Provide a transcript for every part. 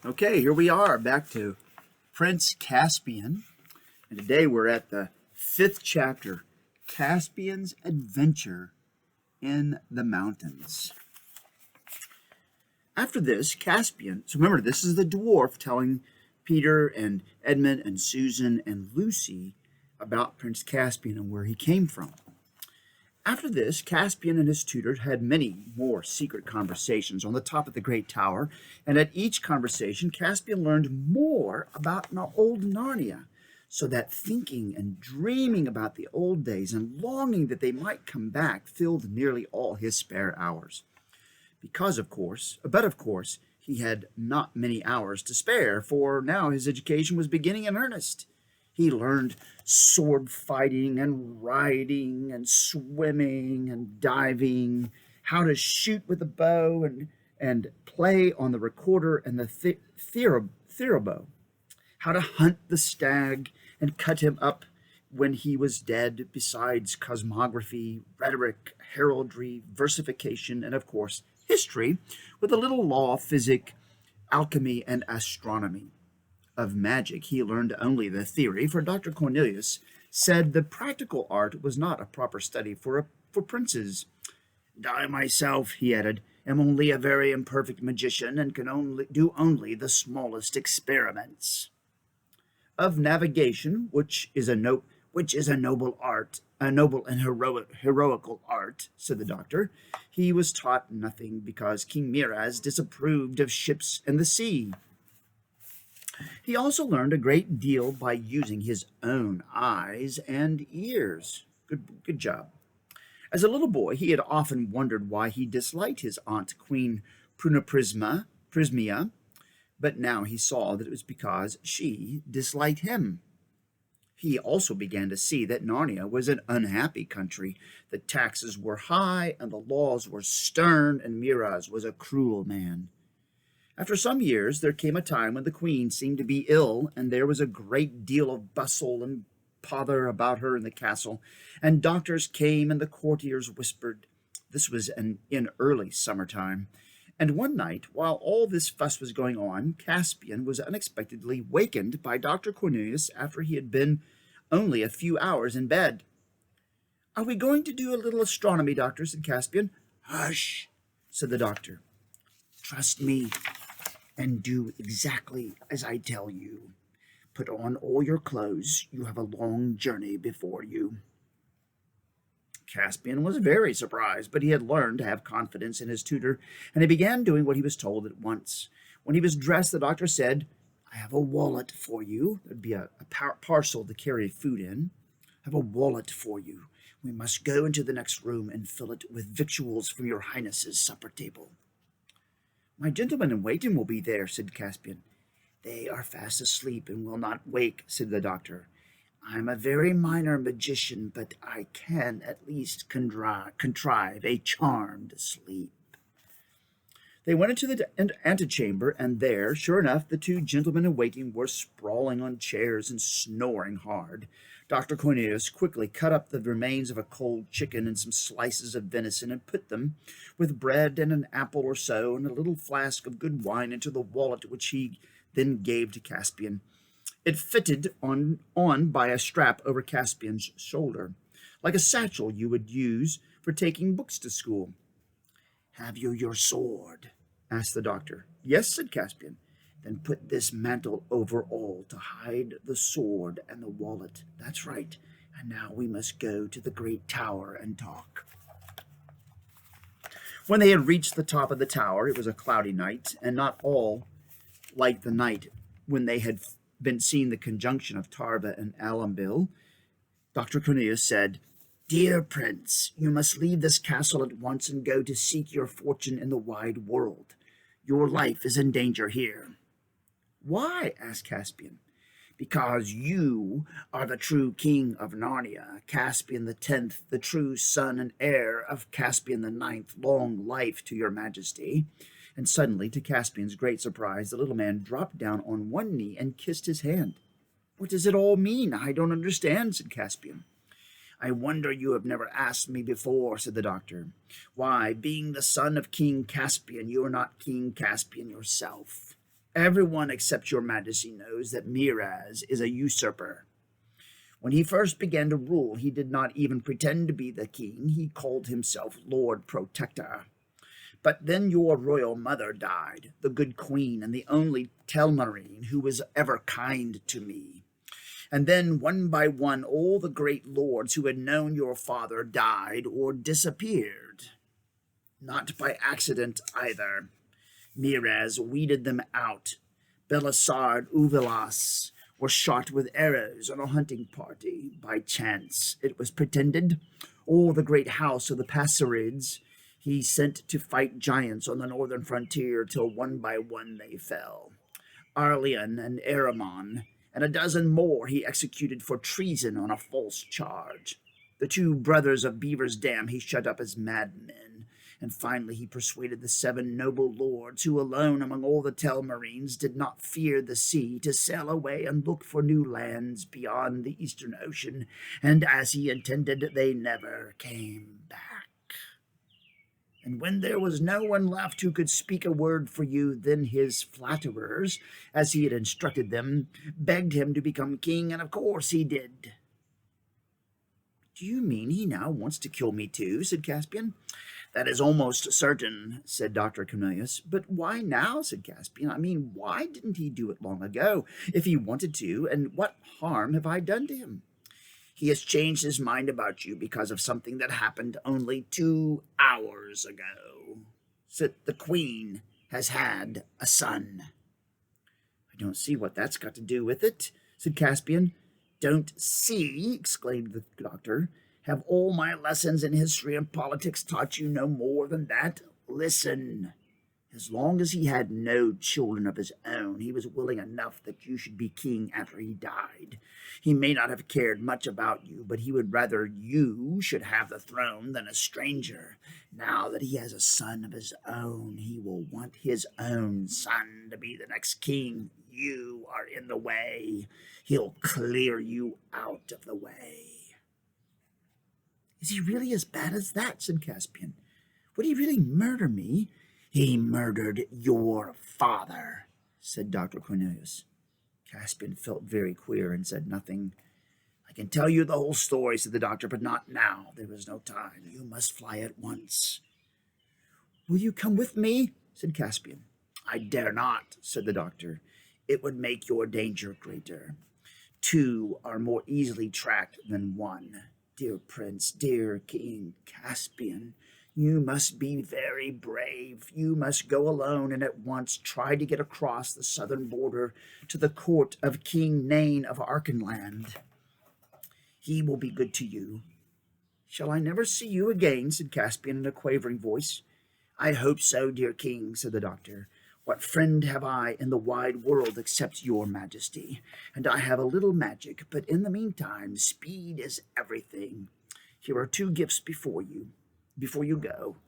Okay, here we are back to Prince Caspian, and today we're at the 5th chapter, Caspian's Adventure in the Mountains. After this, Caspian, so remember, this is the dwarf telling Peter and Edmund and Susan and Lucy about Prince Caspian and where he came from. After this, Caspian and his tutors had many more secret conversations on the top of the great tower, and at each conversation, Caspian learned more about old Narnia, so that thinking and dreaming about the old days and longing that they might come back filled nearly all his spare hours. Of course, he had not many hours to spare, for now his education was beginning in earnest. He learned sword fighting and riding and swimming and diving, how to shoot with a bow and play on the recorder and the theorbo, how to hunt the stag and cut him up when he was dead, besides cosmography, rhetoric, heraldry, versification, and of course, history, with a little law, physic, alchemy, and astronomy. Of magic, he learned only the theory, for Dr. Cornelius said the practical art was not a proper study for princes. And I myself, he added, am only a very imperfect magician and can do only the smallest experiments. Of navigation, which is a noble art, a noble and heroical art, said the doctor, he was taught nothing, because King Miraz disapproved of ships and the sea. He also learned a great deal by using his own eyes and ears. Good job. As a little boy, he had often wondered why he disliked his aunt, Queen Prismia, but now he saw that it was because she disliked him. He also began to see that Narnia was an unhappy country. The taxes were high and the laws were stern, and Miraz was a cruel man. After some years, there came a time when the queen seemed to be ill, and there was a great deal of bustle and pother about her in the castle, and doctors came and the courtiers whispered. This was in early summertime, and one night, while all this fuss was going on, Caspian was unexpectedly wakened by Dr. Cornelius after he had been only a few hours in bed. "Are we going to do a little astronomy, doctor?" said Caspian. "Hush," said the doctor. "Trust me, and do exactly as I tell you. Put on all your clothes. You have a long journey before you." Caspian was very surprised, but he had learned to have confidence in his tutor, and he began doing what he was told at once. When he was dressed, the doctor said, "I have a wallet for you." There'd be a parcel to carry food in. "I have a wallet for you. We must go into the next room and fill it with victuals from your highness's supper table." "My gentlemen in waiting will be there," said Caspian. "They are fast asleep and will not wake," said the doctor. "I am a very minor magician, but I can at least contrive a charmed sleep." They went into the antechamber, and there, sure enough, the two gentlemen in waiting were sprawling on chairs and snoring hard. Dr. Cornelius quickly cut up the remains of a cold chicken and some slices of venison and put them, with bread and an apple or so and a little flask of good wine, into the wallet, which he then gave to Caspian. It fitted on by a strap over Caspian's shoulder, like a satchel you would use for taking books to school. "Have you your sword?" asked the doctor. "Yes," said Caspian. "Then put this mantle over all to hide the sword and the wallet. That's right. And now we must go to the great tower and talk." When they had reached the top of the tower, it was a cloudy night, and not all like the night when they had been seeing the conjunction of Tarva and Alambil. Dr. Cornelius said, "Dear Prince, you must leave this castle at once and go to seek your fortune in the wide world. Your life is in danger here." "Why?" asked Caspian. "Because you are the true king of Narnia, Caspian the 10th, the true son and heir of Caspian the 9th. Long life to your majesty." And suddenly, to Caspian's great surprise, the little man dropped down on one knee and kissed his hand. "What does it all mean? I don't understand," said Caspian. "I wonder you have never asked me before," said the doctor. "Why, being the son of King Caspian, you are not King Caspian yourself." Everyone except your majesty knows that Miraz is a usurper. When he first began to rule, he did not even pretend to be the king. He called himself Lord Protector. But then your royal mother died, the good queen and the only Telmarine who was ever kind to me. And then, one by one, all the great lords who had known your father died or disappeared. Not by accident either. Miraz weeded them out. Belisard, Uvilas were shot with arrows on a hunting party. By chance, it was pretended. All the great house of the Passerids he sent to fight giants on the northern frontier till one by one they fell. Arleon and Aramon and a dozen more he executed for treason on a false charge. The 2 brothers of Beaver's Dam he shut up as madmen, and finally he persuaded the 7 noble lords, who alone among all the Telmarines did not fear the sea, to sail away and look for new lands beyond the eastern ocean, and as he intended, they never came back. And when there was no one left who could speak a word for you, then his flatterers, as he had instructed them, begged him to become king, and of course he did. Do you mean he now wants to kill me too? Said Caspian. That is almost certain, said Dr. Cornelius. But why now? Said Caspian. I mean, why didn't he do it long ago, if he wanted to, and what harm have I done to him? He has changed his mind about you because of something that happened only 2 hours ago. So the queen has had a son. I don't see what that's got to do with it, said Caspian. Don't see, exclaimed the doctor. Have all my lessons in history and politics taught you no more than that? Listen. As long as he had no children of his own, he was willing enough that you should be king after he died. He may not have cared much about you, but he would rather you should have the throne than a stranger. Now that he has a son of his own, he will want his own son to be the next king. You are in the way. He'll clear you out of the way. Is he really as bad as that? Said Caspian. Would he really murder me? He murdered your father, said Dr. Cornelius. Caspian felt very queer and said nothing. I can tell you the whole story, said the doctor, but not now. There is no time. You must fly at once. Will you come with me? Said Caspian. I dare not, said the doctor. It would make your danger greater. 2 are more easily tracked than 1. Dear Prince, dear King Caspian, you must be very brave. You must go alone and at once try to get across the southern border to the court of King Nain of Arkenland. He will be good to you. Shall I never see you again? Said Caspian in a quavering voice. I hope so, dear king, said the doctor. What friend have I in the wide world except your majesty? And I have a little magic, but in the meantime, speed is everything. Here are 2 gifts before you go.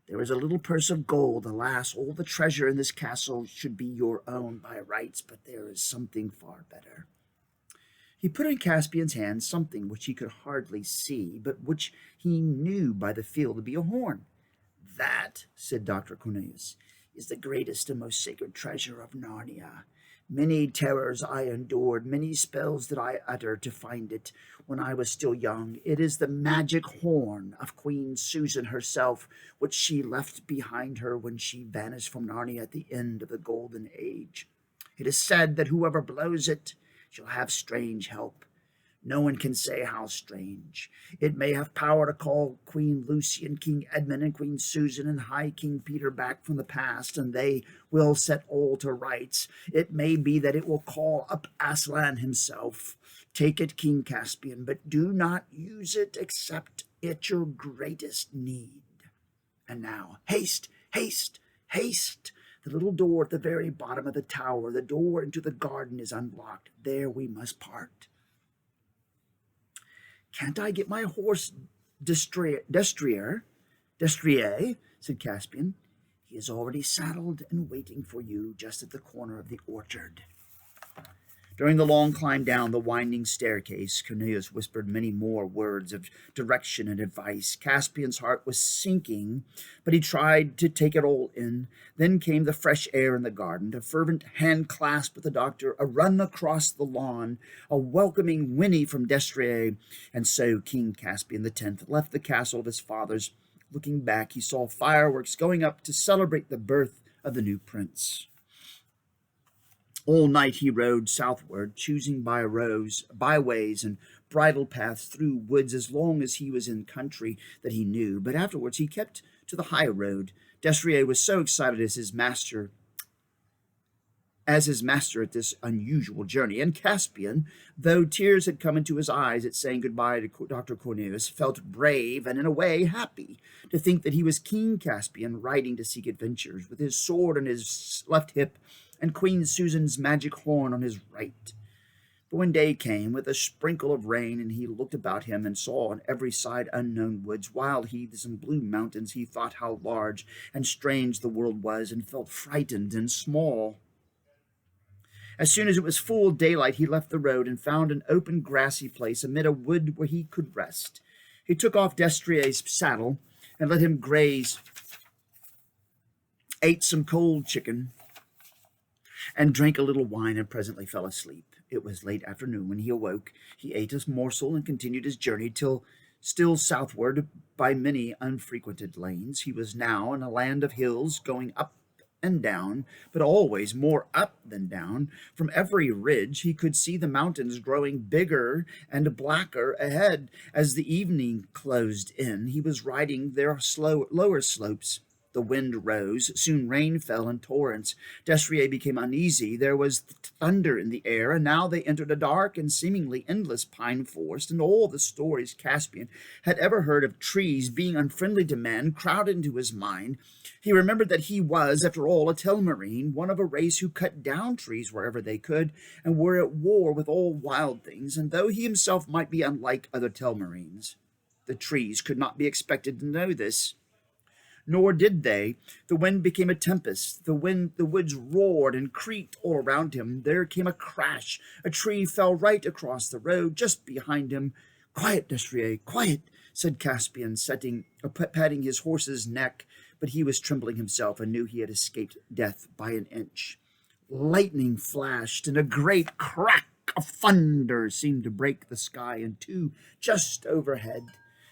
There is a little purse of gold. Alas, all the treasure in this castle should be your own by rights, but there is something far better. He put in Caspian's hand something which he could hardly see, but which he knew by the feel to be a horn. That, said Dr. Cornelius, is the greatest and most sacred treasure of Narnia. Many terrors I endured, many spells that I uttered to find it when I was still young. It is the magic horn of Queen Susan herself, which she left behind her when she vanished from Narnia at the end of the Golden Age. It is said that whoever blows it shall have strange help. No one can say how strange. It may have power to call Queen Lucy and King Edmund and Queen Susan and High King Peter back from the past, and they will set all to rights. It may be that it will call up Aslan himself. Take it, King Caspian, but do not use it except at your greatest need. And now, haste, haste, haste! The little door at the very bottom of the tower, the door into the garden, is unlocked. There we must part. Can't I get my horse Destrier, said Caspian. He is already saddled and waiting for you just at the corner of the orchard. During the long climb down the winding staircase, Cornelius whispered many more words of direction and advice. Caspian's heart was sinking, but he tried to take it all in. Then came the fresh air in the garden, a fervent hand clasp with the doctor, a run across the lawn, a welcoming whinny from Destrier, and so King Caspian X left the castle of his fathers. Looking back, he saw fireworks going up to celebrate the birth of the new prince. All night he rode southward, choosing byways and bridle paths through woods as long as he was in country that he knew. But afterwards he kept to the high road. Destrier was so excited as his master at this unusual journey, and Caspian, though tears had come into his eyes at saying goodbye to Dr. Cornelius, felt brave and in a way happy to think that he was King Caspian riding to seek adventures, with his sword on his left hip and Queen Susan's magic horn on his right. But when day came, with a sprinkle of rain, and he looked about him and saw on every side unknown woods, wild heaths, and blue mountains, he thought how large and strange the world was, and felt frightened and small. As soon as it was full daylight, he left the road and found an open grassy place amid a wood where he could rest. He took off Destrier's saddle and let him graze, ate some cold chicken, and drank a little wine, and presently fell asleep. It was late afternoon when he awoke. He ate a morsel and continued his journey till still southward by many unfrequented lanes. He was now in a land of hills going up and down, but always more up than down. From every ridge he could see the mountains growing bigger and blacker ahead. As the evening closed in, he was riding their lower slopes. The wind rose, soon rain fell in torrents. Destrier became uneasy. There was thunder in the air, and now they entered a dark and seemingly endless pine forest, and all the stories Caspian had ever heard of trees being unfriendly to men crowded into his mind. He remembered that he was, after all, a Telmarine, one of a race who cut down trees wherever they could, and were at war with all wild things, and though he himself might be unlike other Telmarines, the trees could not be expected to know this. Nor did they. The wind became a tempest. The woods roared and creaked all around him. There came a crash. A tree fell right across the road, just behind him. "Quiet, Destrier, quiet," said Caspian, patting his horse's neck, but he was trembling himself and knew he had escaped death by an inch. Lightning flashed, and a great crack of thunder seemed to break the sky in two just overhead.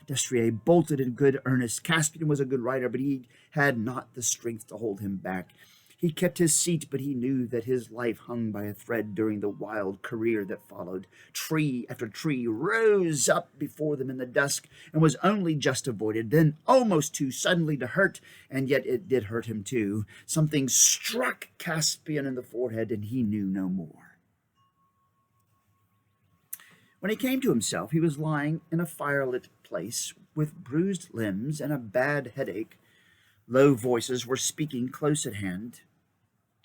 Destrier bolted in good earnest. Caspian was a good rider, but he had not the strength to hold him back. He kept his seat, but he knew that his life hung by a thread during the wild career that followed. Tree after tree rose up before them in the dusk and was only just avoided, then almost too suddenly to hurt, and yet it did hurt him too. Something struck Caspian in the forehead, and he knew no more. When he came to himself, he was lying in a firelit place with bruised limbs and a bad headache. Low voices were speaking close at hand.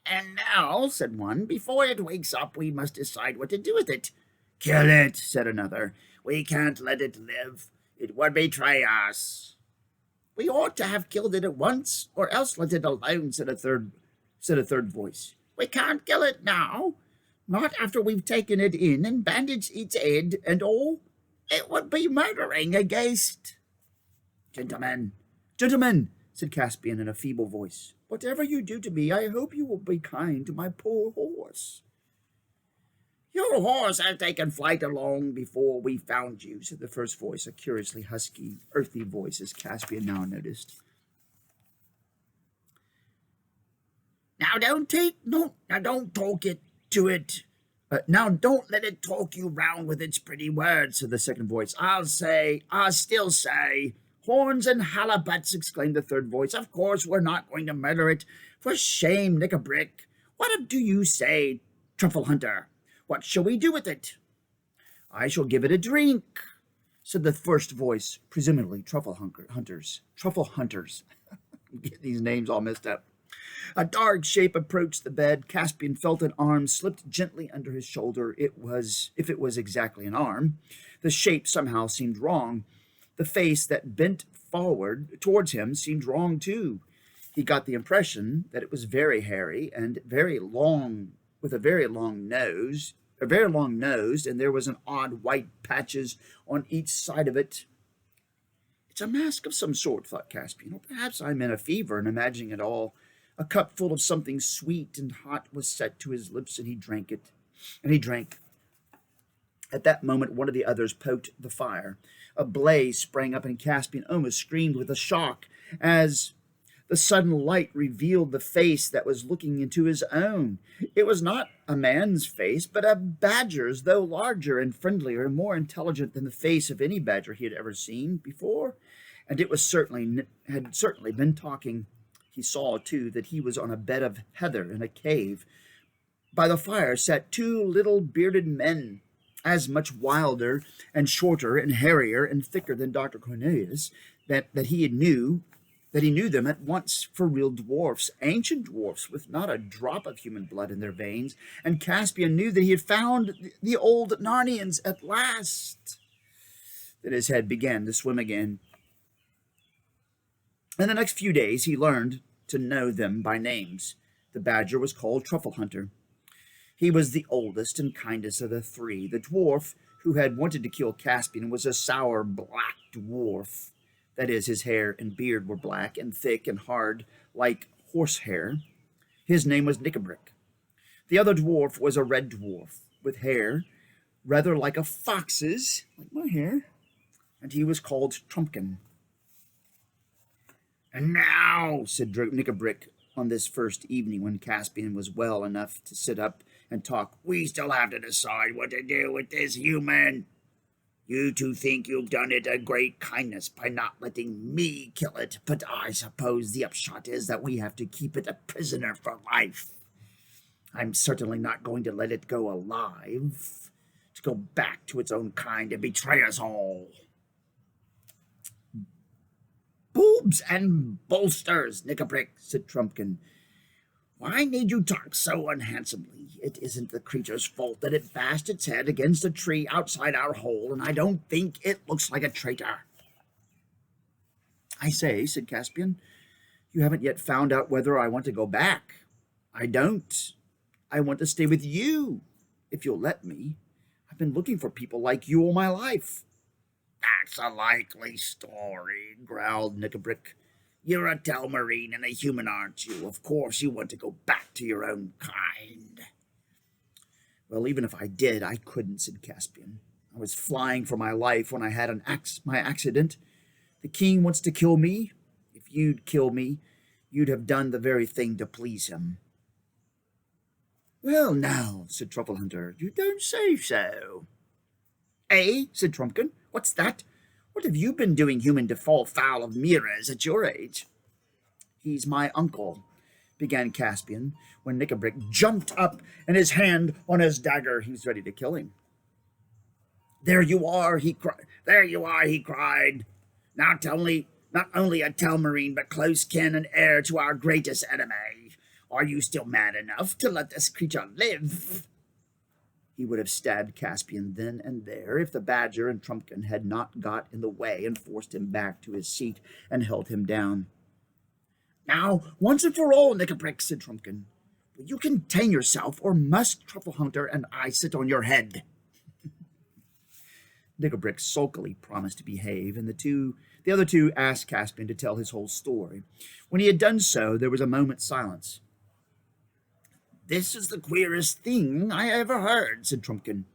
"And now," said one, "before it wakes up, we must decide what to do with it." "Kill it," said another. "We can't let it live. It would betray us." "We ought to have killed it at once, or else let it alone," said a third voice. "We can't kill it now. Not after we've taken it in and bandaged its head and all. It would be murdering a ghost." Gentlemen, said Caspian in a feeble voice, "whatever you do to me, I hope you will be kind to my poor horse." "Your horse has taken flight long before we found you," said the first voice, a curiously husky, earthy voice, as Caspian now noticed. Now don't talk it to it. Now don't let it talk you round with its pretty words," said the second voice. I'll still say." "Horns and halabuts," exclaimed the third voice. "Of course we're not going to murder it. For shame, Nick-a-brick. What do you say, Truffle Hunter? What shall we do with it?" "I shall give it a drink," said the first voice, presumably Truffle Hunters. Get these names all messed up. A dark shape approached the bed. Caspian felt an arm slipped gently under his shoulder. If it was exactly an arm, the shape somehow seemed wrong. The face that bent forward towards him seemed wrong too. He got the impression that it was very hairy and very long, with a very long nose, a very long nose, and there was an odd white patches on each side of it. It's a mask of some sort, thought Caspian. Or perhaps I'm in a fever and imagining it all. A cup full of something sweet and hot was set to his lips, and he drank it. And he drank. At that moment, one of the others poked the fire. A blaze sprang up, and Caspian almost screamed with a shock as the sudden light revealed the face that was looking into his own. It was not a man's face, but a badger's, though larger and friendlier and more intelligent than the face of any badger he had ever seen before. And it was had certainly been talking. He saw, too, that he was on a bed of heather in a cave. By the fire sat two little bearded men, as much wilder and shorter and hairier and thicker than Dr. Cornelius, that he knew them at once for real dwarfs, ancient dwarfs with not a drop of human blood in their veins, and Caspian knew that he had found the old Narnians at last. Then his head began to swim again. In the next few days he learned to know them by names. The badger was called Truffle Hunter. He was the oldest and kindest of the three. The dwarf who had wanted to kill Caspian was a sour black dwarf. That is, his hair and beard were black and thick and hard like horsehair. His name was Nickabrick. The other dwarf was a red dwarf with hair rather like a fox's, like my hair, and he was called Trumpkin. And now, said Nickabrick on this first evening when Caspian was well enough to sit up and talk, we still have to decide what to do with this human. You two think you've done it a great kindness by not letting me kill it, but I suppose the upshot is that we have to keep it a prisoner for life. I'm certainly not going to let it go alive, to go back to its own kind and betray us all. Boobs and bolsters, Nickabrick, said Trumpkin. Why need you talk so unhandsomely? It isn't the creature's fault that it bashed its head against a tree outside our hole, and I don't think it looks like a traitor. I say, said Caspian, you haven't yet found out whether I want to go back. I don't. I want to stay with you, if you'll let me. I've been looking for people like you all my life. That's a likely story, growled Nickabrick. You're a Telmarine and a human, aren't you? Of course you want to go back to your own kind. Well, even if I did, I couldn't, said Caspian. I was flying for my life when I had my accident. The king wants to kill me. If you'd kill me, you'd have done the very thing to please him. Well, now, said Truffle Hunter, you don't say so. Eh, said Trumpkin, what's that? What have you been doing, human, to fall foul of mirrors at your age? He's my uncle, began Caspian, when Nickabrick jumped up and his hand on his dagger. He was ready to kill him. There you are, he cried. There you are, he cried. Not only a Telmarine, but close kin and heir to our greatest enemy. Are you still mad enough to let this creature live? He would have stabbed Caspian then and there if the badger and Trumpkin had not got in the way and forced him back to his seat and held him down. Now, once and for all, Nickabrick, said Trumpkin, will you contain yourself, or must Truffle Hunter and I sit on your head? Nickabrick sulkily promised to behave, and the other two asked Caspian to tell his whole story. When he had done so, there was a moment's silence. This is the queerest thing I ever heard, said Trumpkin.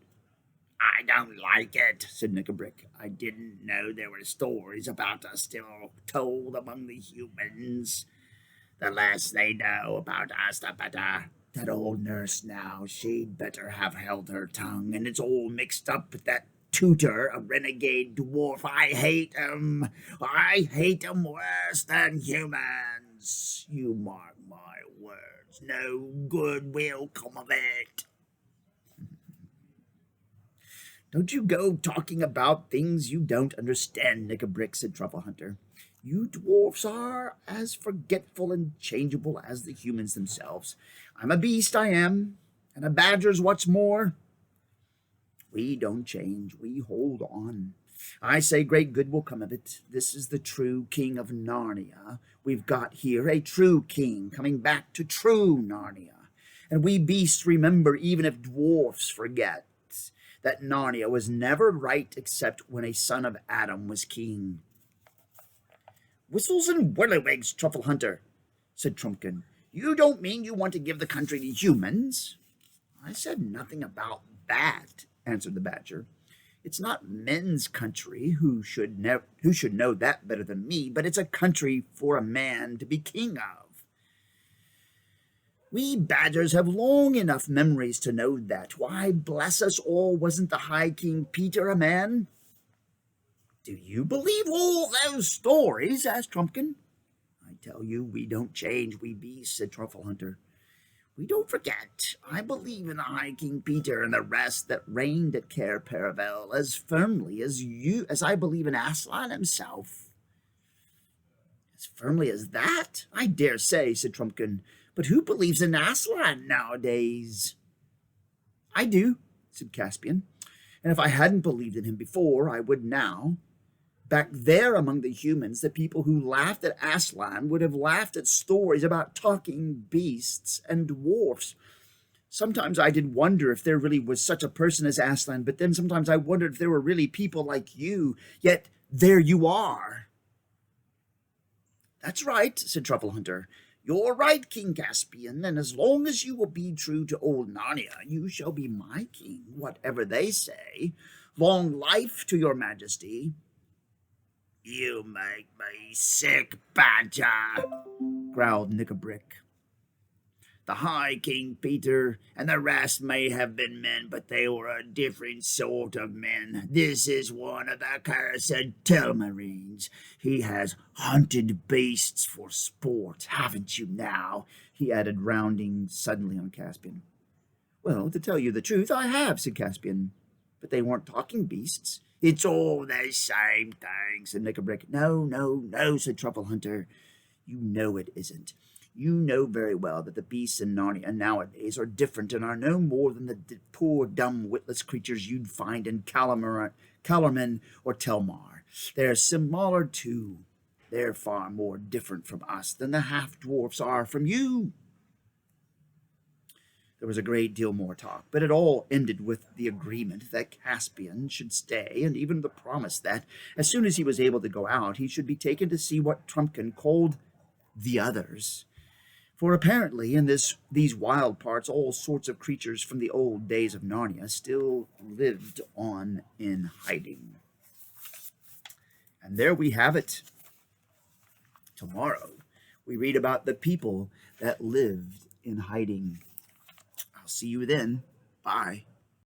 I don't like it, said Nickabrick. I didn't know there were stories about us still told among the humans. The less they know about us, the better. That old nurse now, she'd better have held her tongue, and it's all mixed up with that tutor, a renegade dwarf. I hate him. I hate him worse than humans. You mark my words. No good will come of it. Don't you go talking about things you don't understand, Nickabrick, said Truffle Hunter. You dwarfs are as forgetful and changeable as the humans themselves. I'm a beast, I am, and a badger's what's more. We don't change, we hold on. I say great good will come of it. This is the true king of Narnia. We've got here a true king coming back to true Narnia. And we beasts remember, even if dwarfs forget, that Narnia was never right except when a son of Adam was king. Whistles and whirliwigs, Truffle Hunter, said Trumpkin. You don't mean you want to give the country to humans? I said nothing about that, answered the Badger. It's not men's country, who should know that better than me, but it's a country for a man to be king of. We badgers have long enough memories to know that. Why, bless us all, wasn't the High King Peter a man? Do you believe all those stories? Asked Trumpkin. I tell you, we don't change, we beasts, said Truffle Hunter. We don't forget. I believe in the High King Peter and the rest that reigned at Cair Paravel as firmly as I believe in Aslan himself. As firmly as that? I dare say, said Trumpkin. But who believes in Aslan nowadays? I do, said Caspian. And if I hadn't believed in him before, I would now. Back there among the humans, the people who laughed at Aslan would have laughed at stories about talking beasts and dwarfs. Sometimes I did wonder if there really was such a person as Aslan, but then sometimes I wondered if there were really people like you, yet there you are. That's right, said Truffle Hunter. You're right, King Caspian, and as long as you will be true to old Narnia, you shall be my king, whatever they say. Long life to your majesty. You make me sick, Badger, growled Knickerbrick. The High King Peter and the rest may have been men, but they were a different sort of men. This is one of the cursed Telmarines. He has hunted beasts for sport, haven't you now? He added, rounding suddenly on Caspian. Well, to tell you the truth, I have, said Caspian. But they weren't talking beasts. It's all the same thing, said Knickerbrick. No, said Truffle Hunter. You know it isn't. You know very well that the beasts in Narnia nowadays are different and are no more than the poor, dumb, witless creatures you'd find in Calormen or Telmar. They're smaller, too. They're far more different from us than the half-dwarfs are from you. There was a great deal more talk, but it all ended with the agreement that Caspian should stay, and even the promise that, as soon as he was able to go out, he should be taken to see what Trumpkin called the others. For apparently in these wild parts all sorts of creatures from the old days of Narnia still lived on in hiding. And there we have it. Tomorrow we read about the people that lived in hiding. I'll see you then. Bye.